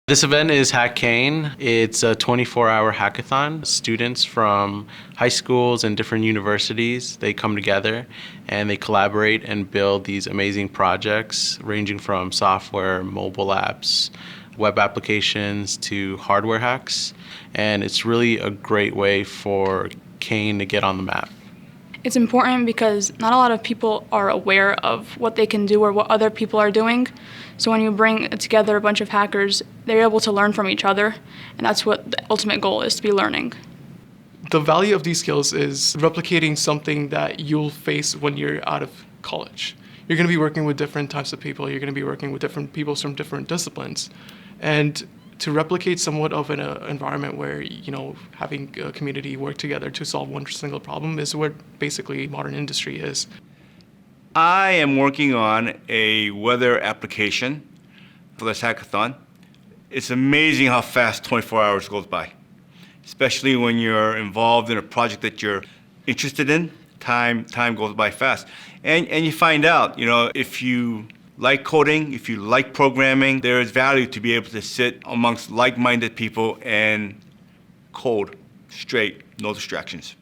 This event is HACK KEAN. It's a 24-hour hackathon. Students from high schools and different universities, they come together and they collaborate and build these amazing projects ranging from software, mobile apps, web applications to hardware hacks. And it's really a great way for KEAN to get on the map. It's important because not a lot of people are aware of what they can do or what other people are doing. So when you bring together a bunch of hackers, they're able to learn from each other, and that's what the ultimate goal is, to be learning. The value of these skills is replicating something that you'll face when you're out of college. You're going to be working with different types of people. You're going to be working with different people from different disciplines. And to replicate somewhat of an environment where, having a community work together to solve one single problem is what basically modern industry is. I am working on a weather application for this hackathon. It's amazing how fast 24 hours goes by, especially when you're involved in a project that you're interested in. Time goes by fast. And you find out, if you like coding, if you like programming, there is value to be able to sit amongst like-minded people and code straight, no distractions.